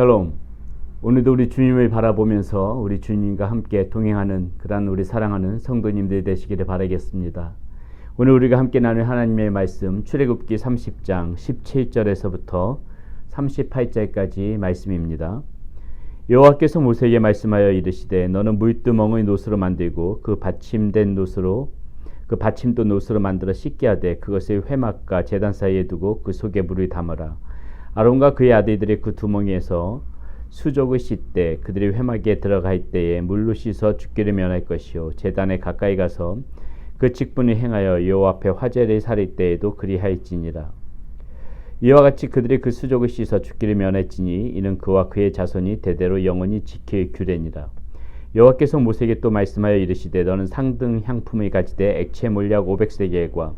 샬롬. 오늘도 우리 주님을 바라보면서 우리 주님과 함께 동행하는 그런 우리 사랑하는 성도님들 되시기를 바라겠습니다. 오늘 우리가 함께 나눌 하나님의 말씀 출애굽기 30장 17절에서부터 38절까지 말씀입니다. 여호와께서 모세에게 말씀하여 이르시되 너는 물두멍의 노스로 만들고 그 받침도 노스로 만들어 씻게 하되 그것을 회막과 제단 사이에 두고 그 속에 물을 담으라. 아론과 그의 아들들이 그 두멍에서 수족을 씻되 그들이 회막에 들어갈 때에 물로 씻어 죽기를 면할 것이요 제단에 가까이 가서 그 직분을 행하여 여호와 앞에 화제를 살릴 때에도 그리할지니라. 이와 같이 그들이 그 수족을 씻어 죽기를 면할지니 이는 그와 그의 자손이 대대로 영원히 지킬 규례니라. 여호와께서 모세에게 또 말씀하여 이르시되 너는 상등 향품을 가지되 액체 몰약 500세겔과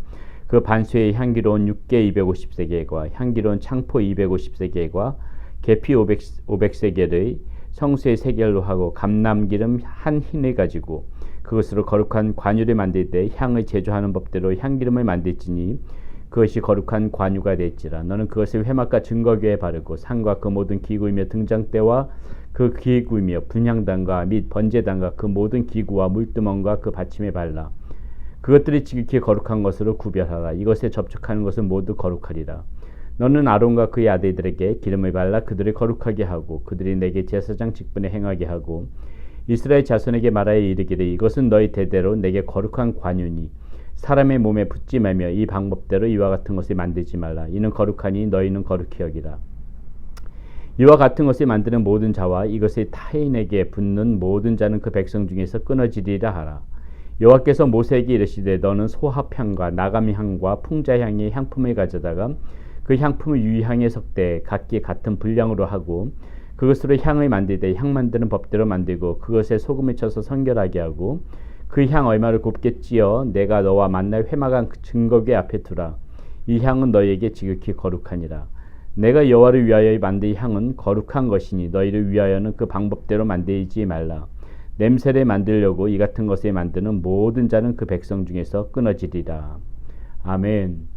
그 반수의 향기로운 육개 250세겔과 향기로운 창포 250세겔과 계피 500세겔의 성수의 세겔로 하고 감람기름 한 흰을 가지고 그것으로 거룩한 관유를 만들 때 향을 제조하는 법대로 향기름을 만들지니 그것이 거룩한 관유가 될지라. 너는 그것을 회막과 증거궤에 바르고 상과 그 모든 기구이며 등장대와 그 기구이며 분향단과 및 번제단과 그 모든 기구와 물두멍과 그 받침에 발라. 그것들이 지극히 거룩한 것으로 구별하라. 이것에 접촉하는 것은 모두 거룩하리라. 너는 아론과 그의 아들들에게 기름을 발라 그들을 거룩하게 하고 그들이 내게 제사장 직분에 행하게 하고 이스라엘 자손에게 말하여 이르기를 이것은 너희 대대로 내게 거룩한 관유니 사람의 몸에 붙지 말며 이 방법대로 이와 같은 것을 만들지 말라. 이는 거룩하니 너희는 거룩히 여기라. 이와 같은 것을 만드는 모든 자와 이것을 타인에게 붙는 모든 자는 그 백성 중에서 끊어지리라 하라. 여호와께서 모세에게 이르시되 너는 소합향과 나감향과 풍자향의 향품을 가져다가 그 향품을 유향에 섞되 각기 같은 분량으로 하고 그것으로 향을 만들되 향 만드는 법대로 만들고 그것에 소금을 쳐서 성결하게 하고 그 향 얼마를 곱게 찌어 내가 너와 만날 회막한 증거궤 앞에 두라. 이 향은 너희에게 지극히 거룩하니라. 내가 여호와를 위하여 만들 향은 거룩한 것이니 너희를 위하여는 그 방법대로 만들지 말라. 냄새를 만들려고 이 같은 것을 만드는 모든 자는 그 백성 중에서 끊어지리라. 아멘.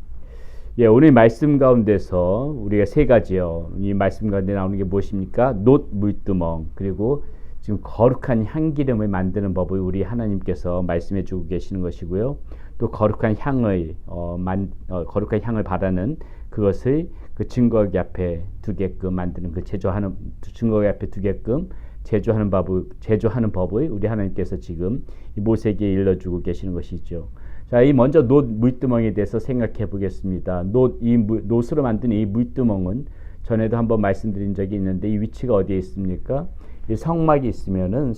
오늘 말씀 가운데서 우리가 세 가지요. 이 말씀 가운데 나오는 게 무엇입니까? 놋 물두멍 그리고 지금 거룩한 향기름을 만드는 법을 우리 하나님께서 말씀해 주고 계시는 것이고요. 또 거룩한 향을 거룩한 향을 바라는 그것을 그 증거궤 앞에 두게끔 만드는 그 증거궤 앞에 두게끔 제조하는 법을 우리 하나님께서 지금 이 모세에게 일러주고 계시는 것이죠. 자, 이 먼저 놋 물두멍에 대해서 생각해 보겠습니다. 놋으로 만든 이 물두멍은 전에도 한번 말씀드린 적이 있는데 이 위치가 어디에 있습니까? 이 성막이 있으면은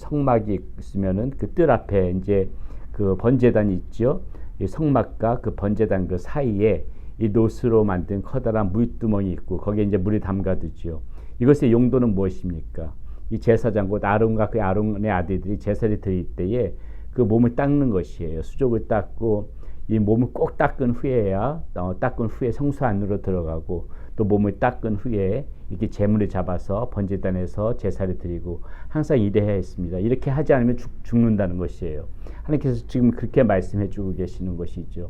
그 뜰 앞에 이제 그 번제단이 있죠. 이 성막과 그 번제단 그 사이에 이 놋으로 만든 커다란 물두멍이 있고 거기에 이제 물이 담가두죠. 이것의 용도는 무엇입니까? 이 제사장 곧 아론과 그 아론의 아들들이 제사를 드릴 때에 그 몸을 닦는 것이에요. 수족을 닦고 이 몸을 꼭 닦은 후에야 성수 안으로 들어가고 또 몸을 닦은 후에 이렇게 제물을 잡아서 번제단에서 제사를 드리고 항상 이래야 했습니다. 이렇게 하지 않으면 죽는다는 것이에요. 하나님께서 지금 그렇게 말씀해 주고 계시는 것이죠.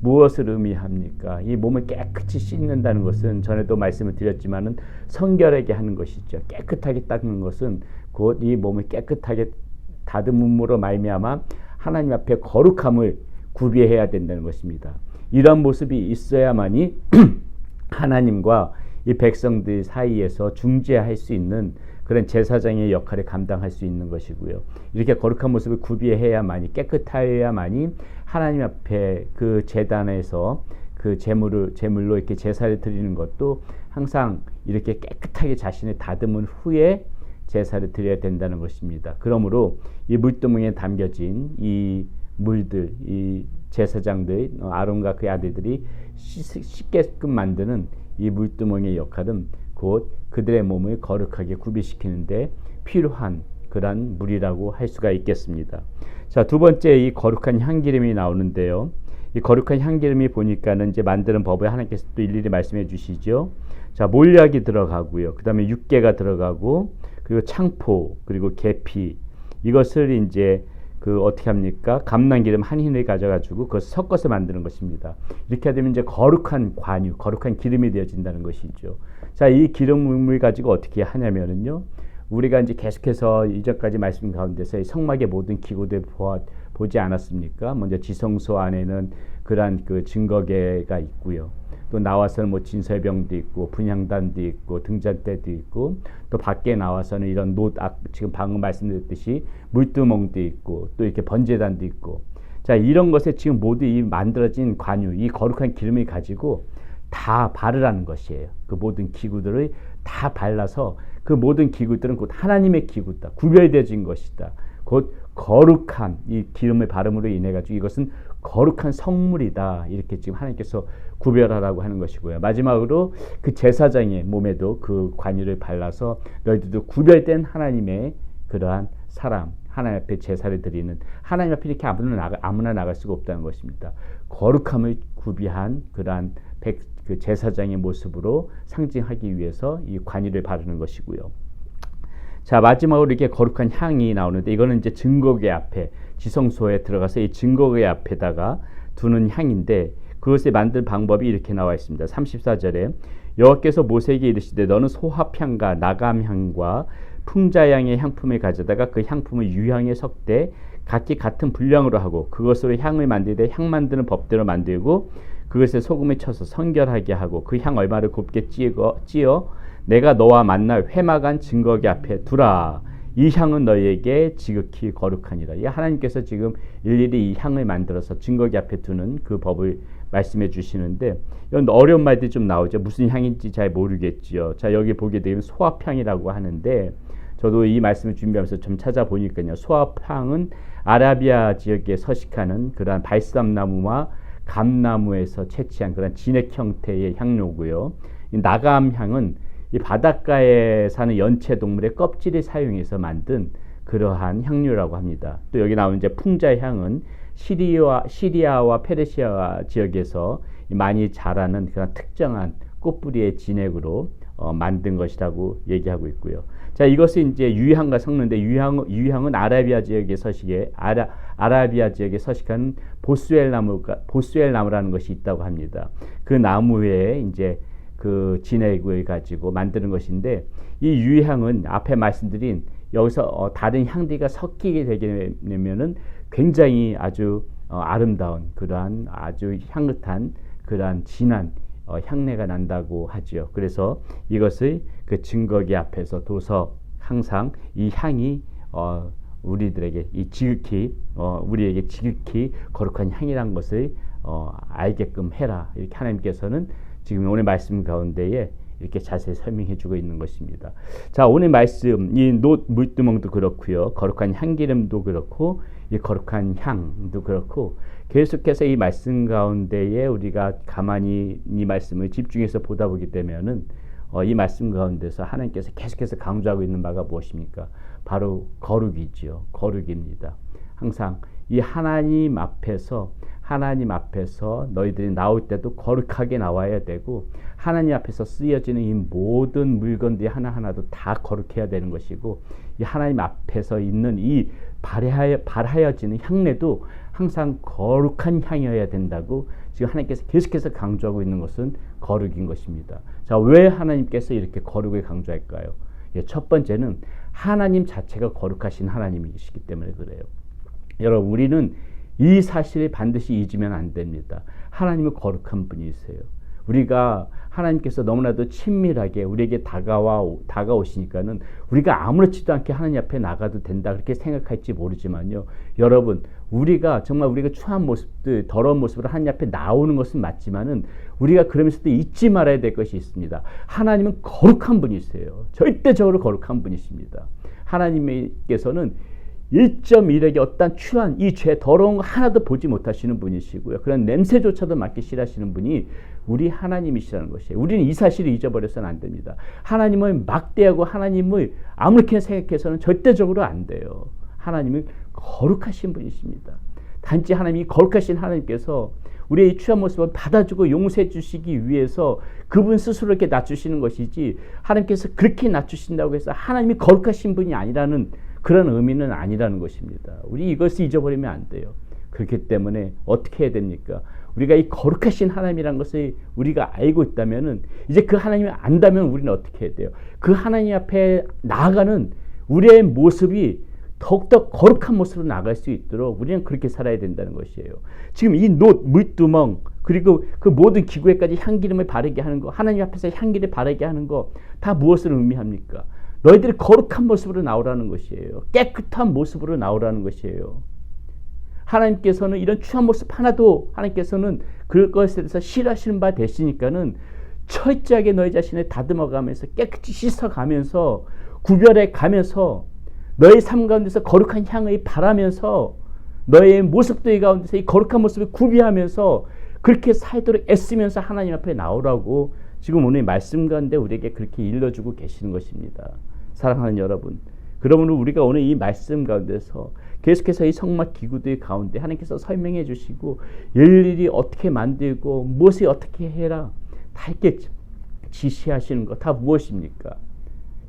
무엇을 의미합니까? 이 몸을 깨끗이 씻는다는 것은 전에도 말씀을 드렸지만은 성결하게 하는 것이죠. 깨끗하게 닦는 것은 곧 이 몸을 깨끗하게 다듬음으로 말미암아 하나님 앞에 거룩함을 구비해야 된다는 것입니다. 이런 모습이 있어야만이 하나님과 이 백성들 사이에서 중재할 수 있는 그런 제사장의 역할을 감당할 수 있는 것이고요. 이렇게 거룩한 모습을 구비해야만이 깨끗하여야만이 하나님 앞에 그 제단에서 그 제물로 이렇게 제사를 드리는 것도 항상 이렇게 깨끗하게 자신을 다듬은 후에 제사를 드려야 된다는 것입니다. 그러므로 이 물두멍에 담겨진 이 물들, 이 제사장들, 아론과 그의 아들들이 씻게끔 만드는 이 물두멍의 역할은 곧 그들의 몸을 거룩하게 구비시키는데 필요한 그런 물이라고 할 수가 있겠습니다. 자, 두 번째 이 거룩한 향기름이 나오는데요. 이 거룩한 향기름이 보니까는 이제 만드는 법을 하나님께서 또 일일이 말씀해 주시죠. 자, 몰약이 들어가고요. 그 다음에 육개가 들어가고 그리고 창포 그리고 계피 이것을 이제 그 어떻게 합니까? 감람기름 한 흰을 가져가지고 그것을 섞어서 만드는 것입니다. 이렇게 되면 이제 거룩한 관유, 거룩한 기름이 되어진다는 것이죠. 자, 이 기름을 가지고 어떻게 하냐면은요, 우리가 이제 계속해서 이전까지 말씀 가운데서 성막의 모든 기구들 보지 않았습니까? 먼저 지성소 안에는 그러한 그 증거계가 있고요. 또 나와서는 뭐 진설병도 있고 분향단도 있고 등잔대도 있고, 또 밖에 나와서는 이런 지금 방금 말씀드렸듯이 물두멍도 있고, 또 이렇게 번제단도 있고. 자, 이런 것에 지금 모두 이 만들어진 관유, 이 거룩한 기름을 가지고 다 바르라는 것이에요. 그 모든 기구들을 다 발라서 그 모든 기구들은 곧 하나님의 기구다, 구별되어진 것이다, 곧 거룩한 이 기름의 바름으로 인해 가지고 이것은 거룩한 성물이다, 이렇게 지금 하나님께서 구별하라고 하는 것이고요. 마지막으로 그 제사장의 몸에도 그 관유를 발라서 너희들도 구별된 하나님의 그러한 사람, 하나님 앞에 제사를 드리는, 하나님 앞에 이렇게 아무나 나갈 수가 없다는 것입니다. 거룩함을 구비한 그러한 그 제사장의 모습으로 상징하기 위해서 이 관유를 바르는 것이고요. 자, 마지막으로 이렇게 거룩한 향이 나오는데, 이거는 이제 증거궤 앞에, 지성소에 들어가서 이 증거궤 앞에다가 두는 향인데, 그것을 만들 방법이 이렇게 나와 있습니다. 34절에 여호와께서 모세에게 이르시되 너는 소합향과 나감향과 풍자향의 향품을 가져다가 그 향품을 유향에 섞되 각기 같은 분량으로 하고 그것으로 향을 만들되 향 만드는 법대로 만들고 그것에 소금을 쳐서 성결하게 하고 그 향 얼마를 곱게 찌어 내가 너와 만날 회막한 증거궤 앞에 두라. 이 향은 너희에게 지극히 거룩하니라. 이 하나님께서 지금 일일이 이 향을 만들어서 증거궤 앞에 두는 그 법을 말씀해 주시는데, 이런 어려운 말들이 좀 나오죠. 무슨 향인지 잘 모르겠지요. 자, 여기 보게 되면 소합향이라고 하는데, 저도 이 말씀을 준비하면서 좀 찾아보니까요, 소합향은 아라비아 지역에 서식하는 그러한 발삼나무와 감나무에서 채취한 그런 진액 형태의 향료고요. 이 나감향은 이 바닷가에 사는 연체 동물의 껍질을 사용해서 만든 그러한 향료라고 합니다. 또 여기 나오는 이제 풍자향은 시리아와 페르시아 지역에서 많이 자라는 그런 특정한 꽃뿌리의 진액으로 만든 것이라고 얘기하고 있고요. 자, 이것을 이제 유향과 섞는데, 유향은 아라비아 지역에 아라비아 지역에 서식하는 보스웰 나무라는 것이 있다고 합니다. 그 나무에 이제 그 진액을 가지고 만드는 것인데, 이 유향은 앞에 말씀드린 여기서 다른 향들과 섞이게 되게 되면은 굉장히 아주 아름다운 그러한 아주 향긋한 그러한 진한 향내가 난다고 하죠. 그래서 이것을 그 증거궤 앞에서 둬서 항상 이 향이 우리들에게 우리에게 지극히 거룩한 향이란 것을 알게끔 해라. 이렇게 하나님께서는 지금 오늘 말씀 가운데에 이렇게 자세히 설명해 주고 있는 것입니다. 자, 오늘 말씀, 이 놋 물두멍도 그렇고요, 거룩한 향기름도 그렇고, 이 거룩한 향도 그렇고, 계속해서 이 말씀 가운데에 우리가 가만히 이 말씀을 집중해서 보다 보게 되면은 이 말씀 가운데서 하나님께서 계속해서 강조하고 있는 바가 무엇입니까? 바로 거룩이지요. 거룩입니다. 항상 이 하나님 앞에서 너희들이 나올 때도 거룩하게 나와야 되고, 하나님 앞에서 쓰여지는 이 모든 물건들이 하나하나도 다 거룩해야 되는 것이고, 이 하나님 앞에서 있는 이 발하여지는 향내도 항상 거룩한 향이어야 된다고 지금 하나님께서 계속해서 강조하고 있는 것은 거룩인 것입니다. 자, 왜 하나님께서 이렇게 거룩을 강조할까요? 첫 번째는 하나님 자체가 거룩하신 하나님이시기 때문에 그래요. 여러분, 우리는 이 사실을 반드시 잊으면 안 됩니다. 하나님은 거룩한 분이세요. 우리가 하나님께서 너무나도 친밀하게 우리에게 다가오시니까는 우리가 아무렇지도 않게 하나님 앞에 나가도 된다 그렇게 생각할지 모르지만요, 여러분, 우리가 추한 모습들, 더러운 모습으로 하나님 앞에 나오는 것은 맞지만은 우리가 그러면서도 잊지 말아야 될 것이 있습니다. 하나님은 거룩한 분이세요. 절대적으로 거룩한 분이십니다. 하나님께서는 1.1에게 어떤 추한 이 죄 더러운 거 하나도 보지 못하시는 분이시고요, 그런 냄새조차도 맡기 싫어하시는 분이 우리 하나님이시라는 것이에요. 우리는 이 사실을 잊어버려서는 안 됩니다. 하나님을 막대하고 하나님을 아무렇게 생각해서는 절대적으로 안 돼요. 하나님은 거룩하신 분이십니다. 단지 하나님이 거룩하신 하나님께서 우리의 이 추한 모습을 받아주고 용서해 주시기 위해서 그분 스스로 이렇게 낮추시는 것이지, 하나님께서 그렇게 낮추신다고 해서 하나님이 거룩하신 분이 아니라는 그런 의미는 아니라는 것입니다. 우리 이것을 잊어버리면 안 돼요. 그렇기 때문에 어떻게 해야 됩니까? 우리가 이 거룩하신 하나님이라는 것을 우리가 알고 있다면은, 이제 그 하나님을 안다면 우리는 어떻게 해야 돼요? 그 하나님 앞에 나아가는 우리의 모습이 더욱더 거룩한 모습으로 나갈 수 있도록 우리는 그렇게 살아야 된다는 것이에요. 지금 이 놋, 물두멍, 그리고 그 모든 기구에까지 향기름을 바르게 하는 거, 하나님 앞에서 향기를 바르게 하는 거, 다 무엇을 의미합니까? 너희들이 거룩한 모습으로 나오라는 것이에요. 깨끗한 모습으로 나오라는 것이에요. 하나님께서는 이런 추한 모습 하나도, 하나님께서는 그것에 대해서 싫어하시는 바 되시니까는 철저하게 너희 자신을 다듬어가면서, 깨끗이 씻어가면서, 구별해 가면서, 너의 삶 가운데서 거룩한 향을 바라면서, 너의 모습들 가운데서 이 거룩한 모습을 구비하면서 그렇게 살도록 애쓰면서 하나님 앞에 나오라고 지금 오늘 말씀 가운데 우리에게 그렇게 일러주고 계시는 것입니다. 사랑하는 여러분, 그러므로 우리가 오늘 이 말씀 가운데서 계속해서 이 성막 기구들 가운데 하나님께서 설명해 주시고 일일이 어떻게 만들고 무엇을 어떻게 해라 다 이렇게 지시하시는 것 다 무엇입니까?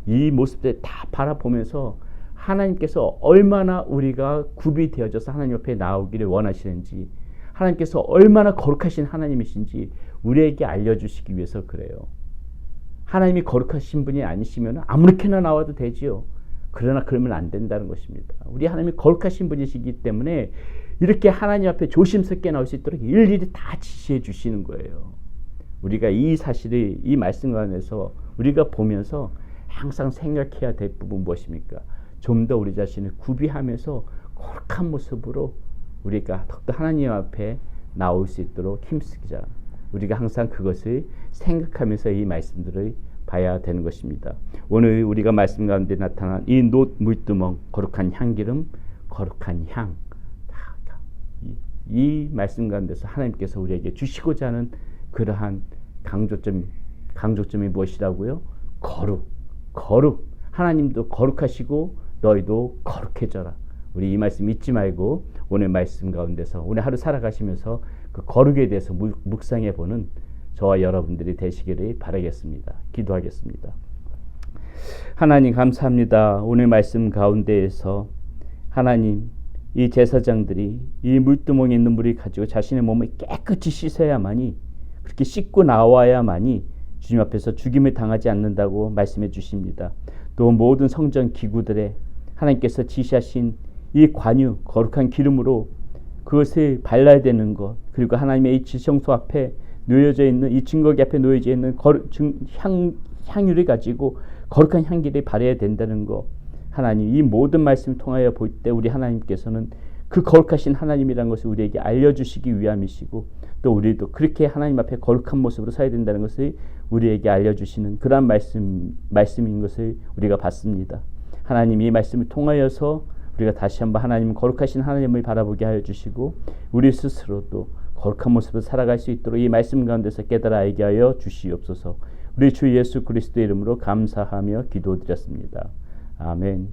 이 모습들 다 바라보면서 하나님께서 얼마나 우리가 구비되어져서 하나님 앞에 나오기를 원하시는지, 하나님께서 얼마나 거룩하신 하나님이신지 우리에게 알려주시기 위해서 그래요. 하나님이 거룩하신 분이 아니시면 아무렇게나 나와도 되지요. 그러나 그러면 안 된다는 것입니다. 우리 하나님이 거룩하신 분이시기 때문에 이렇게 하나님 앞에 조심스럽게 나올 수 있도록 일일이 다 지시해 주시는 거예요. 우리가 이 사실을 이 말씀 안에서 우리가 보면서 항상 생각해야 될 부분 무엇입니까? 좀 더 우리 자신을 구비하면서 거룩한 모습으로 우리가 더욱더 하나님 앞에 나올 수 있도록 힘쓰자. 우리가 항상 그것을 생각하면서 이 말씀들을 봐야 되는 것입니다. 오늘 우리가 말씀 가운데 나타난 이 놋, 물두멍, 거룩한 향기름, 거룩한 향, 이 말씀 가운데서 하나님께서 우리에게 주시고자 하는 그러한 강조점이 무엇이라고요? 거룩. 하나님도 거룩하시고 너희도 거룩해져라. 우리 이 말씀 잊지 말고 오늘 말씀 가운데서 오늘 하루 살아가시면서 그 거룩에 대해서 묵상해 보는 저와 여러분들이 되시기를 바라겠습니다. 기도하겠습니다. 하나님 감사합니다. 오늘 말씀 가운데에서 하나님, 이 제사장들이 이 물두멍에 있는 물을 가지고 자신의 몸을 깨끗이 씻어야만이, 그렇게 씻고 나와야만이 주님 앞에서 죽임을 당하지 않는다고 말씀해 주십니다. 또 모든 성전 기구들에 하나님께서 지시하신 이 관유, 거룩한 기름으로 그것을 발라야 되는 것, 그리고 하나님의 이 지성소 앞에 놓여져 있는, 이 증거기 앞에 놓여져 있는 향유를 가지고 거룩한 향기를 발해야 된다는 것, 하나님 이 모든 말씀을 통하여 볼 때 우리 하나님께서는 그 거룩하신 하나님이라는 것을 우리에게 알려주시기 위함이시고, 또 우리도 그렇게 하나님 앞에 거룩한 모습으로 살아야 된다는 것을 우리에게 알려주시는 그러한 말씀인 것을 우리가 봤습니다. 하나님 이 말씀을 통하여서 우리가 다시 한번 하나님 거룩하신 하나님을 바라보게 하여 주시고 우리 스스로도 거룩한 모습으로 살아갈 수 있도록 이 말씀 가운데서 깨달아 알게 하여 주시옵소서. 우리 주 예수 그리스도의 이름으로 감사하며 기도드렸습니다. 아멘.